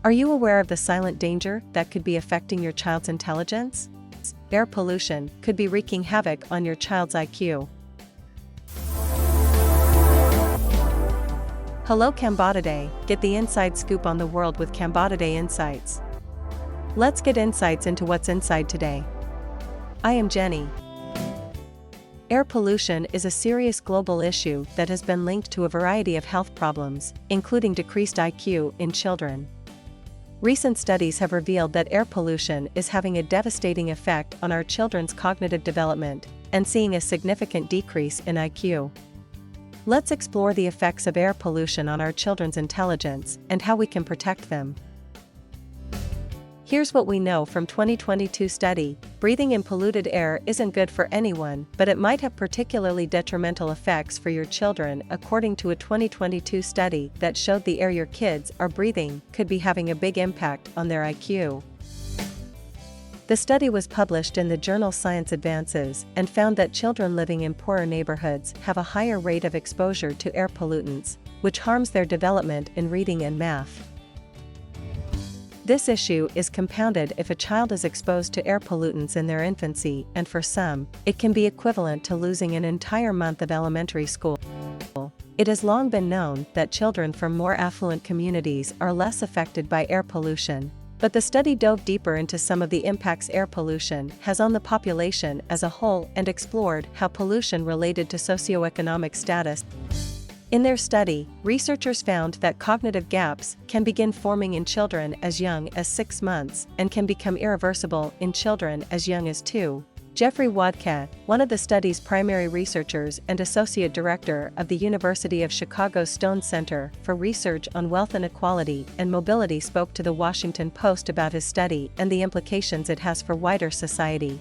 Are you aware of the silent danger that could be affecting your child's intelligence? Air pollution could be wreaking havoc on your child's IQ. Hello CAMBOTODAY, get the inside scoop on the world with CAMBOTODAY Insights. Let's get insights into what's inside today. I am Jenny. Air pollution is a serious global issue that has been linked to a variety of health problems, including decreased IQ in children. Recent studies have revealed that air pollution is having a devastating effect on our children's cognitive development and seeing a significant decrease in IQ. Let's explore the effects of air pollution on our children's intelligence and how we can protect them. Here's what we know from 2022 study: breathing in polluted air isn't good for anyone, but it might have particularly detrimental effects for your children, according to a 2022 study that showed the air your kids are breathing could be having a big impact on their IQ. The study was published in the journal Science Advances and found that children living in poorer neighborhoods have a higher rate of exposure to air pollutants, which harms their development in reading and math. This issue is compounded if a child is exposed to air pollutants in their infancy, and for some, it can be equivalent to losing an entire month of elementary school. It has long been known that children from more affluent communities are less affected by air pollution, but the study dove deeper into some of the impacts air pollution has on the population as a whole and explored how pollution related to socioeconomic status. In their study, researchers found that cognitive gaps can begin forming in children as young as 6 months and can become irreversible in children as young as 2. Jeffrey Wadka, one of the study's primary researchers and associate director of the University of Chicago's Stone Center for Research on Wealth Inequality and Mobility, spoke to the Washington Post about his study and the implications it has for wider society.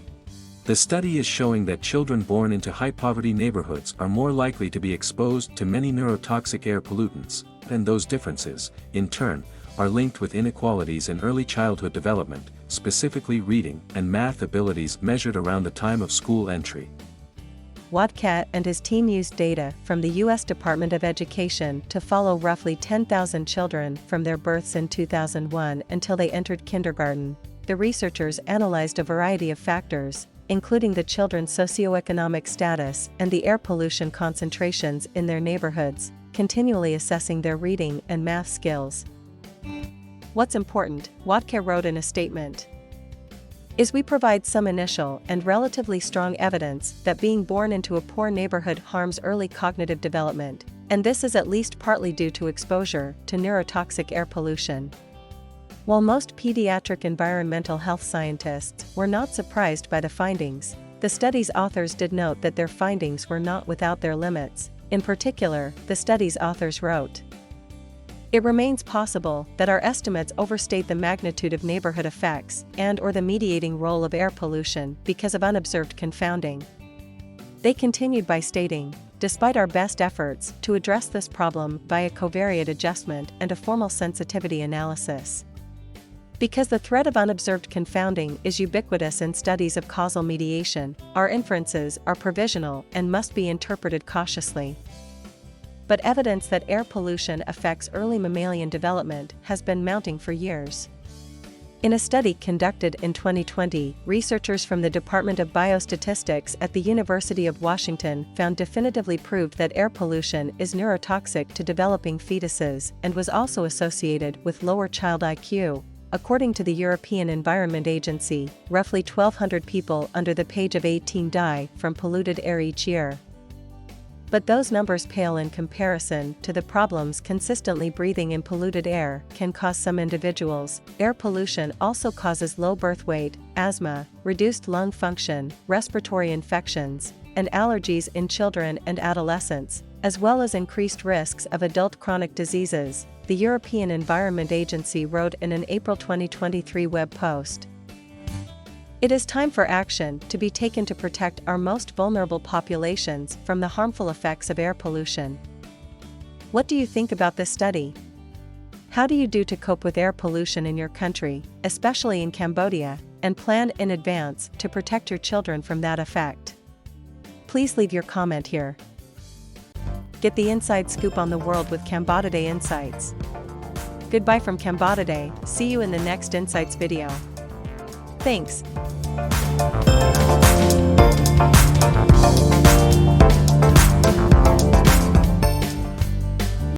The study is showing that children born into high-poverty neighborhoods are more likely to be exposed to many neurotoxic air pollutants, and those differences, in turn, are linked with inequalities in early childhood development, specifically reading and math abilities measured around the time of school entry. Wadka and his team used data from the U.S. Department of Education to follow roughly 10,000 children from their births in 2001 until they entered kindergarten. The researchers analyzed a variety of factors, including the children's socioeconomic status and the air pollution concentrations in their neighborhoods, continually assessing their reading and math skills. What's important, Wadka wrote in a statement, is we provide some initial and relatively strong evidence that being born into a poor neighborhood harms early cognitive development, and this is at least partly due to exposure to neurotoxic air pollution. While most pediatric environmental health scientists were not surprised by the findings, the study's authors did note that their findings were not without their limits. In particular, the study's authors wrote, "It remains possible that our estimates overstate the magnitude of neighborhood effects and/or the mediating role of air pollution because of unobserved confounding." They continued by stating, "Despite our best efforts to address this problem via covariate adjustment and a formal sensitivity analysis, because the threat of unobserved confounding is ubiquitous in studies of causal mediation, our inferences are provisional and must be interpreted cautiously." But evidence that air pollution affects early mammalian development has been mounting for years. In a study conducted in 2020, researchers from the Department of Biostatistics at the University of Washington found definitively proved that air pollution is neurotoxic to developing fetuses and was also associated with lower child IQ. According to the European Environment Agency, roughly 1,200 people under the age of 18 die from polluted air each year. But those numbers pale in comparison to the problems consistently breathing in polluted air can cause some individuals. Air pollution also causes low birth weight, asthma, reduced lung function, respiratory infections, and allergies in children and adolescents, as well as increased risks of adult chronic diseases, the European Environment Agency wrote in an April 2023 web post. It is time for action to be taken to protect our most vulnerable populations from the harmful effects of air pollution. What do you think about this study? How do you do to cope with air pollution in your country, especially in Cambodia, and plan in advance to protect your children from that effect? Please leave your comment here. Get the inside scoop on the world with CAMBOTODAY Insights. Goodbye from CAMBOTODAY, see you in the next Insights video. Thanks.